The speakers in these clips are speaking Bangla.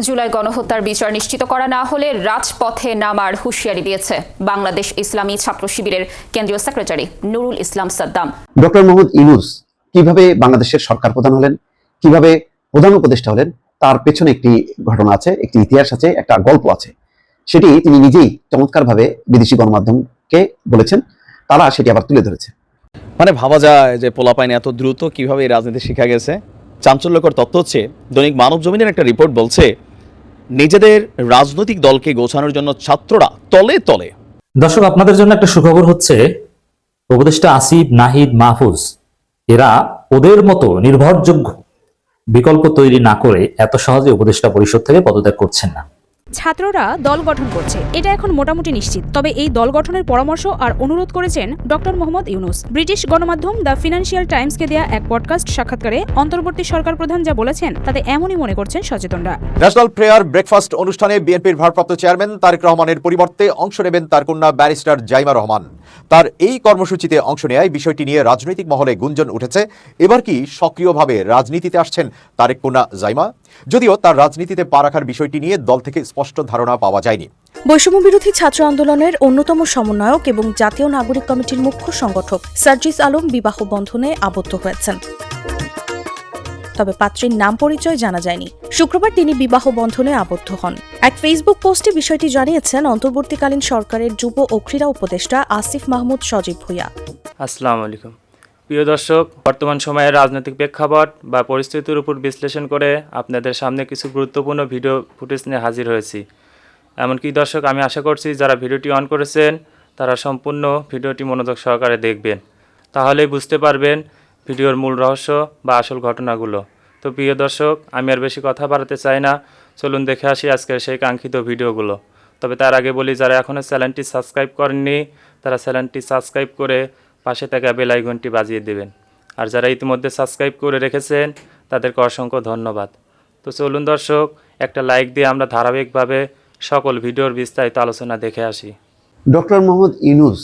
জুলাই গণহত্যার বিচার নিশ্চিত করা না হলে রাজপথে নামার হুঁশিয়ারি দিয়েছে বাংলাদেশ ইসলামী ছাত্র শিবিরের কেন্দ্রীয় সেক্রেটারি নুরুল ইসলাম সাদ্দাম। ডক্টর মোহাম্মদ ইউনূস কিভাবে বাংলাদেশের সরকার প্রধান হলেন, কিভাবে প্রধান উপদেষ্টা হলেন, তার পেছনে একটি ঘটনা আছে, একটি ইতিহাস আছে, একটা গল্প আছে। সেটি তিনি নিজেই চমৎকারভাবে বিদেশি গণমাধ্যমকে বলেছেন, তারা সেটি আবার তুলে ধরেছে। মানে ভাবা যায় যে পোলাপাইন এত দ্রুত কিভাবে এই রাজনীতি শিখা গেছে। চাঞ্চল্যকর তথ্য হচ্ছে, দৈনিক মানব জমিনের একটা রিপোর্ট বলছে নিজেদের রাজনৈতিক দলকে গোছানোর জন্য ছাত্ররা তলে তলে। দর্শক, আপনাদের জন্য একটা সুখবর হচ্ছে, উপদেষ্টা আসিফ, নাহিদ, মাহফুজ এরা ওদের মতো নির্ভরযোগ্য বিকল্প তৈরি না করে এত সহজে উপদেষ্টা পরিষদ থেকে পদত্যাগ করছেন না। ছাত্ররা দল গঠন করছে, এটা এখন মোটামুটি নিশ্চিত। তবে এই দল গঠনের পরামর্শ আর অনুরোধ করেছেন ডক্টর মোহাম্মদ ইউনূস। ব্রিটিশ গণমাধ্যম দ্য ফিনান্সিয়াল টাইমসকে দেয়া এক পডকাস্ট সাক্ষাৎকারে অন্তর্বর্তী সরকার প্রধান যা বলেছেন তাতে এমনই মনে করছেন সচেতনরা। ন্যাশনাল প্রেয়ার ব্রেকফাস্ট অনুষ্ঠানে বিএনপির ভারপ্রাপ্ত চেয়ারম্যান তারেক রহমানের পরিবর্তে অংশ নেবেন তার কন্যা ব্যারিস্টার জাইমা রহমান। তার এই কর্মসূচিতে অংশ নেয় বিষয়টি নিয়ে রাজনৈতিক মহলে গুঞ্জন উঠেছে, এবার কি সক্রিয়ভাবে রাজনীতিতে আসছেন তারেক কন্যা জাইমা? যদিও তার রাজনীতিতে পা রাখার বিষয়টি নিয়ে দল থেকে স্পষ্ট ধারণা পাওয়া যায়নি। বৈষম্য বিরোধী ছাত্র আন্দোলনের অন্যতম সমন্বয়ক এবং জাতীয় নাগরিক কমিটির মুখ্য সংগঠক সার্জিস আলম বিবাহ বন্ধনে আবদ্ধ হয়েছেন, তবে পাত্রীর নাম পরিচয় জানা যায়নি। শুক্রবার তিনি বিবাহ বন্ধনে আবদ্ধ হন। এক ফেসবুক পোস্টে বিষয়টি জানিয়েছেন অন্তর্বর্তীকালীন সরকারের যুব ও ক্রীড়া উপদেষ্টা আসিফ মাহমুদ সজীব ভূঁইয়া। আসসালামু আলাইকুম প্রিয় দর্শক, বর্তমান সময়ের রাজনৈতিক প্রেক্ষাপট বা পরিস্থিতির উপর বিশ্লেষণ করে আপনাদের সামনে কিছু গুরুত্বপূর্ণ ভিডিও ফুটেজ নিয়ে হাজির হয়েছি। এমনকি দর্শক, আমি আশা করছি যারা ভিডিওটি অন করেছেন তারা সম্পূর্ণ ভিডিওটি মনোযোগ সহকারে দেখবেন, তাহলেই বুঝতে পারবেন ভিডিওর মূল রহস্য বা আসল ঘটনাগুলো। তো প্রিয় দর্শক, আমি আর বেশি কথা বাড়াতে চাই না, চলুন দেখে আসি আজকের সেই কাঙ্ক্ষিত ভিডিওগুলো। তবে তার আগে বলি, যারা এখনও চ্যানেলটি সাবস্ক্রাইব করেননি তারা চ্যানেলটি সাবস্ক্রাইব করে পাশে থাকা বেল আইকনটি বাজিয়ে দেবেন, আর যারা ইতিমধ্যে সাবস্ক্রাইব করে রেখেছেন তাদেরকে অসংখ্য ধন্যবাদ। তো চলুন দর্শক, একটা লাইক দিয়ে আমরা ধারাবাহিকভাবে সকল ভিডিওর বিস্তারিত আলোচনা দেখে আসি। ডক্টর মোহাম্মদ ইউনূস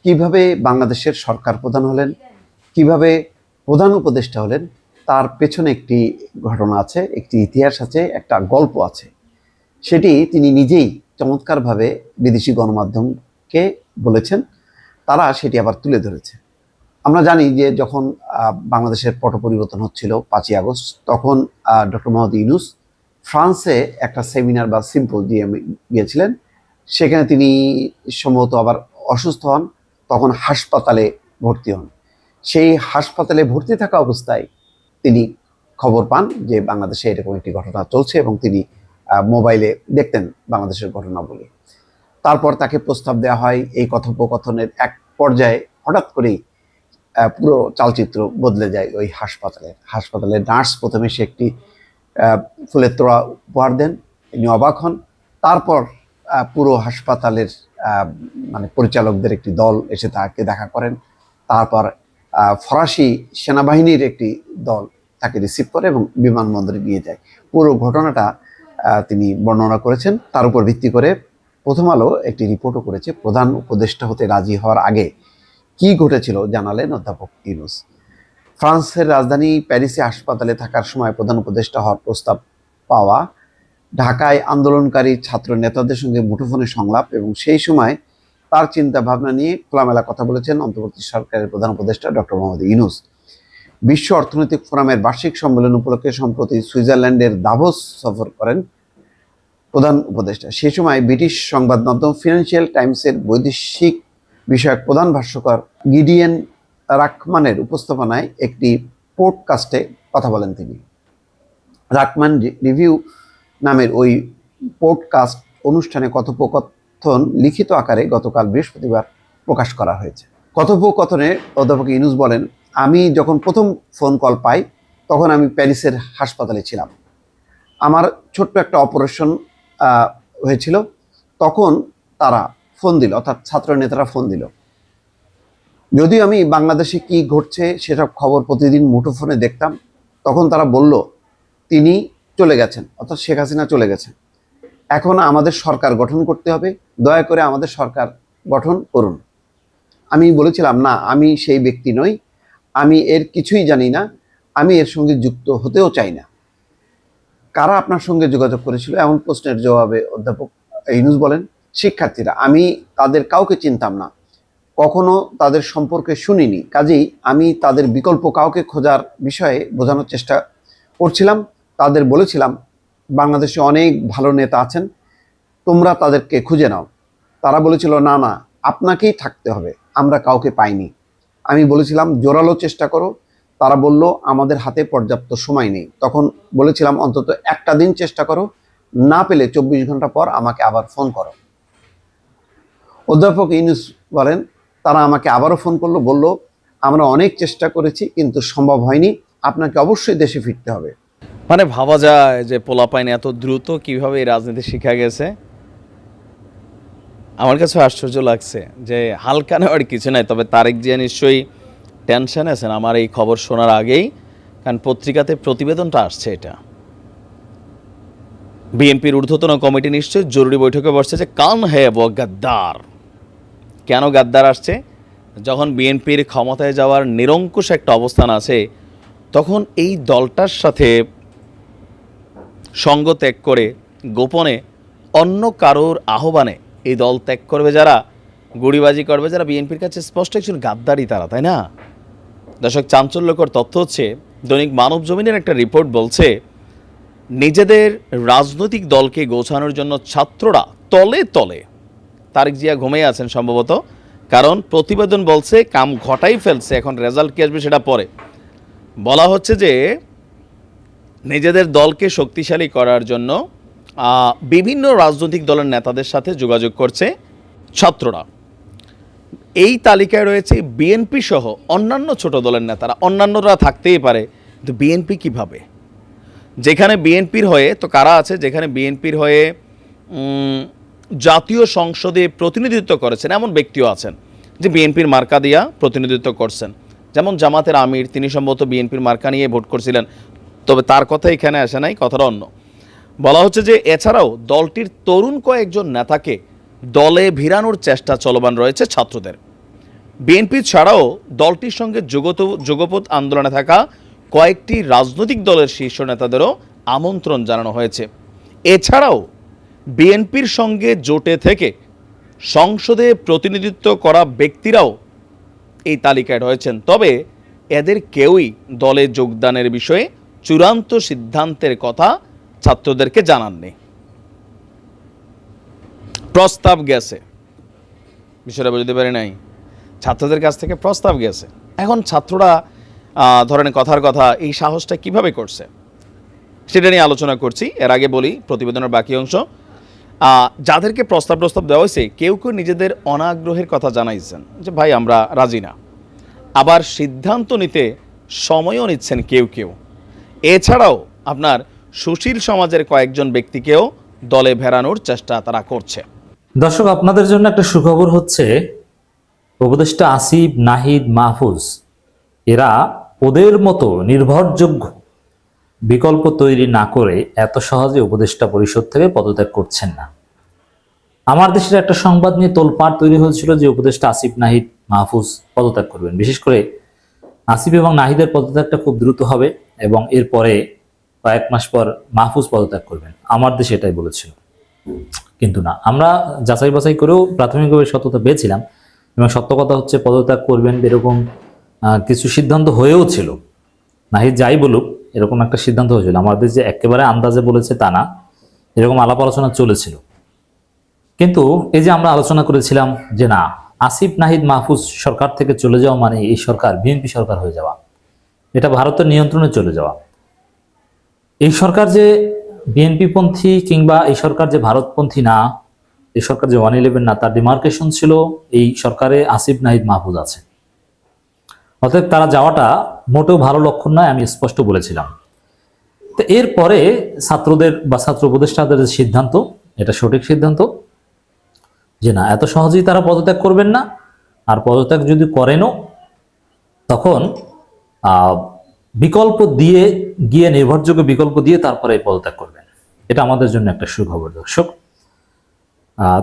কিভাবে বাংলাদেশের সরকার প্রধান হলেন, কিভাবে প্রধান উপদেষ্টা হলেন, তার পেছনে একটি ঘটনা আছে, একটি ইতিহাস আছে, একটা গল্প আছে। সেটি তিনি নিজেই চমৎকারভাবে বিদেশি গণমাধ্যমকে বলেছেন, তারা সেটি আবার তুলে ধরেছে। আমরা জানি যে যখন বাংলাদেশের পট পরিবর্তন হচ্ছিল 5ই আগস্ট, তখন ডক্টর মোহাম্মদ ইউনূস ফ্রান্সে একটা সেমিনার বা সিম্পোজিয়ামে গিয়েছিলেন। সেখানে তিনি সম্ভবত আবার অসুস্থ হন, তখন হাসপাতালে ভর্তি হন। সেই হাসপাতালে ভর্তি থাকা অবস্থায় তিনি খবর পান যে বাংলাদেশে এরকম একটি ঘটনা চলছে এবং তিনি মোবাইলে দেখতেন বাংলাদেশের ঘটনাবলী। তারপর তাকে প্রস্তাব দেওয়া হয়। এই কথোপকথনের এক পর্যায়ে হঠাৎ করেই পুরো চালচিত্র বদলে যায়। ওই হাসপাতালের নার্স প্রথমে সে একটি ফুলের তোড়া উপহার দেন, তিনি অবাক হন। তারপর পুরো হাসপাতালের মানে পরিচালকদের একটি দল এসে তাকে দেখা করেন। তারপর ফরাসি সেনাবাহিনীর একটি দল তাকে রিসিভ করে এবং বিমানবন্দরে নিয়ে যায়। পুরো ঘটনাটা তিনি বর্ণনা করেছেন। তার উপর ভিত্তি করে প্রথম আলো একটি রিপোর্টও করেছে। প্রধান উপদেষ্টা হতে রাজি হওয়ার আগে কি ঘটেছিল জানালেন অধ্যাপক ইউনূস। ফ্রান্সের রাজধানী প্যারিসে হাসপাতালে থাকার সময় প্রধান উপদেষ্টা হওয়ার প্রস্তাব পাওয়া, ঢাকায় আন্দোলনকারী ছাত্র নেতাদের সঙ্গে মুঠোফোনে সংলাপ এবং সেই সময় তার চিন্তা ভাবনা নিয়ে খোলামেলা কথা বলেছেন অন্তর্বর্তী সরকারের প্রধান উপদেষ্টা ডক্টর মোহাম্মদ ইউনূস। বিশ্ব অর্থনৈতিক ফোরামের বার্ষিক সম্মেলন উপলক্ষে সম্প্রতি সুইজারল্যান্ডের দাভোস সফর করেন প্রধান উপদেষ্টা। সেই সময় ব্রিটিশ সংবাদ মাধ্যম ফিনান্সিয়াল টাইমসের বৈদেশিক বিষয়ক প্রধান ভাষ্যকার গিডিয়েন রাকমানের উপস্থাপনায় একটি পডকাস্টে কথা বলেন তিনি। রাকমান রিভিউ নামের ওই পডকাস্ট অনুষ্ঠানে কথোপকথন লিখিত আকারে গতকাল বৃহস্পতিবার প্রকাশ করা হয়েছে। কথোপকথনে অধ্যাপক ইউনূস বলেন, আমি যখন প্রথম ফোন কল পাই তখন আমি প্যারিসের হাসপাতালে ছিলাম। আমার ছোট্ট একটা অপারেশন হয়েছিল। তখন তারা ফোন দিল, অর্থাৎ ছাত্র নেতারা ফোন দিল। যদিও আমি বাংলাদেশে কি ঘটছে সেসব খবর প্রতিদিন মুঠোফোনে দেখতাম, তখন তারা বলল তিনি চলে গেছেন, অর্থাৎ শেখ হাসিনা চলে গেছেন। এখন আমাদের সরকার গঠন করতে হবে, দয়া করে আমাদের সরকার গঠন করুন। আমি বলেছিলাম, না, আমি সেই ব্যক্তি নই, আমি এর কিছুই জানি না, আমি এর সঙ্গে যুক্ত হতেও চাই না। কারা আপনার সঙ্গে যোগাযোগ করেছিল? এমন প্রশ্নের জবাবে অধ্যাপক ইউনূস বলেন, শিক্ষার্থীরা। আমি তাদের কাউকে চিনতাম না, কখনো তাদের সম্পর্কে শুনিনি, কাজেই আমি তাদের বিকল্প কাউকে খোঁজার বিষয়ে বোঝানোর চেষ্টা করছিলাম। তাদের বলেছিলাম বাংলাদেশে অনেক ভালো নেতা আছেন, তোমরা তাদেরকে খুঁজে নাও। তারা বলেছিল না না, আপনাকেই থাকতে হবে, আমরা কাউকে পাইনি। আমি বলেছিলাম জোরালো চেষ্টা করো। তারা বলল আমাদের হাতে পর্যাপ্ত সময় নেই। তখন বলেছিলাম অন্তত একটা দিন চেষ্টা করো, না পেলে 24 ঘন্টা পর আমাকে আবার ফোন করো। অধ্যাপক ইউনূস বলেন, তারা আমাকে আবারও ফোন করলো, বলল আমরা অনেক চেষ্টা করেছি কিন্তু সম্ভব হয়নি, আপনাকে অবশ্যই দেশে ফিরতে হবে। মানে ভাবা যায় যে পোলাপাইন এত দ্রুত কিভাবে এই রাজনীতি শিখা গেছে। আমার কাছে আশ্চর্য লাগছে যে হালকা নেওয়ার কিছু নাই। তবে তারেক জিয়া নিশ্চয়ই টেনশন আছেন আমার এই খবর শোনার আগেই, কারণ পত্রিকাতে প্রতিবেদনটা আসছে। এটা বিএনপির ঊর্ধ্বতন কমিটি নিশ্চয়ই জরুরি বৈঠকে বসছে যে কান হে ও গাদ্দার। কেন গাদ্দার আসছে? যখন বিএনপির ক্ষমতায় যাওয়ার নিরঙ্কুশ একটা অবস্থান আছে, তখন এই দলটার সাথে সঙ্গ ত্যাগ করে গোপনে অন্য কারোর আহ্বানে এই দল ত্যাগ করবে যারা, গুড়িবাজি করবে যারা, বিএনপির কাছে স্পষ্ট একজন গাদ্দারই তারা, তাই না? দর্শক, চাঞ্চল্যকর তথ্য হচ্ছে দৈনিক মানব জমিনের একটা রিপোর্ট বলছে নিজেদের রাজনৈতিক দলকে গোছানোর জন্য ছাত্ররা তলে তলে, তারেক জিয়া ঘুমিয়ে আছেন সম্ভবত, কারণ প্রতিবেদন বলছে কাম ঘটাই ফেলছে, এখন রেজাল্ট কি আসবে সেটা পরে। বলা হচ্ছে যে নিজেদের দলকে শক্তিশালী করার জন্য বিভিন্ন রাজনৈতিক দলের নেতাদের সাথে যোগাযোগ করছে ছাত্ররা। এই তালিকায় রয়েছে বিএনপি সহ অন্যান্য ছোট দলের নেতারা। অন্যান্যরা থাকতেই পারে, কিন্তু বিএনপি কিভাবে? যেখানে বিএনপির হয়ে তো কারা আছে? যেখানে বিএনপির হয়ে জাতীয় সংসদে প্রতিনিধিত্ব করেছেন এমন ব্যক্তিও আছেন যে বিএনপির মার্কা দিয়া প্রতিনিধিত্ব করছেন। যেমন জামাতের আমির, তিনি সম্ভবত বিএনপির মার্কা নিয়ে ভোট করছিলেন, তবে তার কথা এখানে আসে নাই, কথাটা অন্য। বলা হচ্ছে যে এছাড়াও দলটির তরুণ কয়েকজন নেতাকে দলে ভিড়ানোর চেষ্টা চলমান রয়েছে ছাত্রদের। বিএনপি ছাড়াও দলটির সঙ্গে যুগপৎ আন্দোলনে থাকা কয়েকটি রাজনৈতিক দলের শীর্ষ নেতাদেরও আমন্ত্রণ জানানো হয়েছে। এছাড়াও বিএনপির সঙ্গে জোটে থেকে সংসদে প্রতিনিধিত্ব করা ব্যক্তিরাও এই তালিকায় রয়েছেন। তবে এদের কেউই দলে যোগদানের বিষয়ে চূড়ান্ত সিদ্ধান্তের কথা ছাত্রদেরকে জানাননি। প্রস্তাব গেছে, বিষয়টা বুঝতে পারি নাই, ছাত্রদের কাছ থেকে প্রস্তাব গেছে। এখন ছাত্ররা ধরেন কথার কথা এই সাহসটা কিভাবে করছে সেটা নিয়ে আলোচনা করছি। এর আগে বলি প্রতিবেদনের বাকি অংশ। যাদেরকে প্রস্তাব দেওয়া হয়েছে, কেউ কেউ নিজেদের অনাগ্রহের কথা জানাইছেন যে ভাই আমরা রাজি না, আবার সিদ্ধান্ত নিতে সময়ও নিচ্ছেন কেউ কেউ। এছাড়াও আপনার সুশীল সমাজের কয়েকজন ব্যক্তিকেও দলে ভেড়ানোর চেষ্টা তারা করছে। দর্শক, আপনাদের জন্য একটা সুখবর হচ্ছে উপদেষ্টা আসিফ, নাহিদ, মাহফুজ এরা ওদের মতো নির্ভরযোগ্য বিকল্প তৈরি না করে এত সহজে উপদেষ্টা পরিষদ থেকে পদত্যাগ করছেন না। আমার দেশের একটা সংবাদ নিয়ে তোলপাড় তৈরি হয়েছিল যে উপদেষ্টা আসিফ, নাহিদ, মাহফুজ পদত্যাগ করবেন। বিশেষ করে আসিফ এবং নাহিদের পদত্যাগটা খুব দ্রুত হবে এবং এরপরে কয়েক মাস পর মাহফুজ পদত্যাগ করবেন। আমার দেশে এটাই বলেছিল, কিন্তু না, আমরা যাচাই বাছাই করেও প্রাথমিকভাবে সত্যতা পেয়েছিলাম এবং সত্য কথা হচ্ছে পদত্যাগ করবেন এরকম কিছু সিদ্ধান্ত হয়েও ছিল। নাহিদ যাই বলুক, এরকম একটা সিদ্ধান্ত হয়েছিল। আমাদের যে একেবারে আন্দাজে বলেছে তা না, এরকম আলাপ আলোচনা চলেছিল। কিন্তু এই যে আমরা আলোচনা করেছিলাম যে না, আসিফ, নাহিদ, মাহফুজ সরকার থেকে চলে যাওয়া মানে এই সরকার বিএনপি সরকার হয়ে যাওয়া, এটা ভারতের নিয়ন্ত্রণে চলে যাওয়া। এই সরকার যে বিএনপি পন্থী কিংবা এই সরকার যে ভারতপন্থী না, এই সরকার যে 111 না, তার ডিমার্কেশন ছিল এই সরকারে আসিফ, নাহিদ, মাহফুজ আছে। অতএব তারা যাওয়াটা মোটেও ভালো লক্ষণ নয়, আমি স্পষ্ট বলেছিলাম। তো এরপরে ছাত্রদের বা ছাত্র উপদেষ্টাদের যে সিদ্ধান্ত, এটা সঠিক সিদ্ধান্ত যে না, এত সহজেই তারা পদত্যাগ করবেন না, আর পদত্যাগ যদি করেনও তখন বিকল্প দিয়ে গিয়ে, নির্ভরযোগ্য বিকল্প দিয়ে তারপরে পদত্যাগ করবেন। এটা আমাদের জন্য একটা সুখবর দর্শক।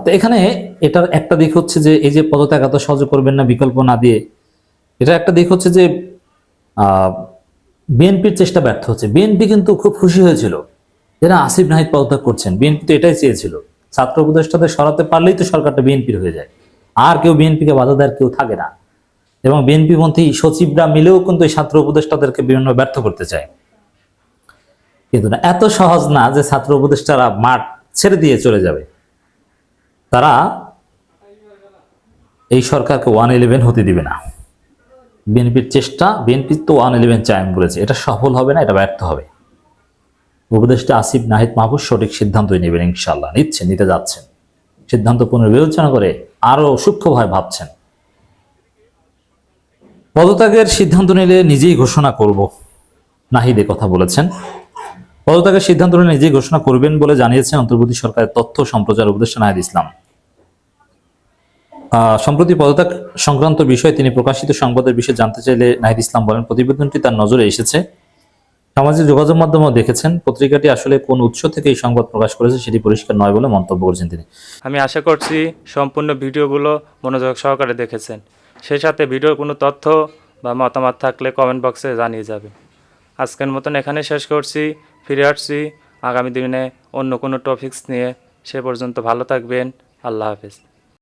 তো এখানে এটার একটা দিক হচ্ছে যে এই যে পদত্যাগ এত সহজে করবেন না বিকল্প না দিয়ে, এটা একটা দিক হচ্ছে যে বিএনপির চেষ্টা ব্যর্থ হচ্ছে। বিএনপি কিন্তু খুব খুশি হয়েছিল এরা আসিফ নাহিদ পদত্যাগ করছেন, বিএনপি তো এটাই চেয়েছিল। ছাত্র উপদেষ্টাদের সরাতে পারলেই তো সরকারটা বিএনপির হয়ে যায়, আর কেউ বিএনপিকে বাধা দেওয়ার কেউ থাকে না। এবং বিএনপি পন্থী সচিবরা মিলেও কিন্তু এই ছাত্র উপদেষ্টাদেরকে বিভিন্ন ব্যর্থ করতে চায়। কিন্তু না, এত সহজ না যে ছাত্র উপদেষ্টারা মাঠ ছেড়ে দিয়ে চলে যাবে। তারা এই সরকারকে 111 হতে দিবে না। বিএনপির চেষ্টা, বিএনপি তো 111 চায় আমি বলেছি, এটা সফল হবে না, এটা ব্যর্থ হবে। উপদেষ্টা আসিফ নাহিদ মাহফুজ সঠিক সিদ্ধান্তই নেবেন ইনশাআল্লাহ, নিতে যাচ্ছেন। সিদ্ধান্ত পুনর্বিবেচনা করে আরো সূক্ষ্মভাবে ভাবছেন। পদত্যাগের সিদ্ধান্ত নিলে নিজেই ঘোষণা করব, নাহিদ কথা বলেছেন। পদত্যাগের সিদ্ধান্ত নিলে নিজেই ঘোষণা করবেন বলে জানিয়েছেন অন্তর্বর্তী সরকারের তথ্য সম্প্রচার উপদেষ্টা নাহিদ ইসলাম। সম্প্রতি পদত্যাগ সংক্রান্ত বিষয়ে তিনি প্রকাশিত সংবাদের বিষয়ে জানতে চাইলে নাহিদ ইসলাম বলেন, প্রতিবেদনটি তার নজরে এসেছে, সামাজিক যোগাযোগ মাধ্যমেও দেখেছেন। পত্রিকাটি আসলে কোন উৎস থেকে এই সংবাদ প্রকাশ করেছে সেটি পরিষ্কার নয় বলে মন্তব্য করেছেন তিনি। আমি আশা করছি সম্পূর্ণ ভিডিওগুলো মনোযোগ সহকারে দেখেছেন। সেই সাথে ভিডিওর কোনো তথ্য বা মতামত থাকলে কমেন্ট বক্সে জানিয়ে যাবেন। আজকের মতন এখানে শেষ করছি, ফিরে আসছি আগামী দিনে অন্য কোনো টপিকস নিয়ে। সে পর্যন্ত ভালো থাকবেন, আল্লাহ হাফেজ।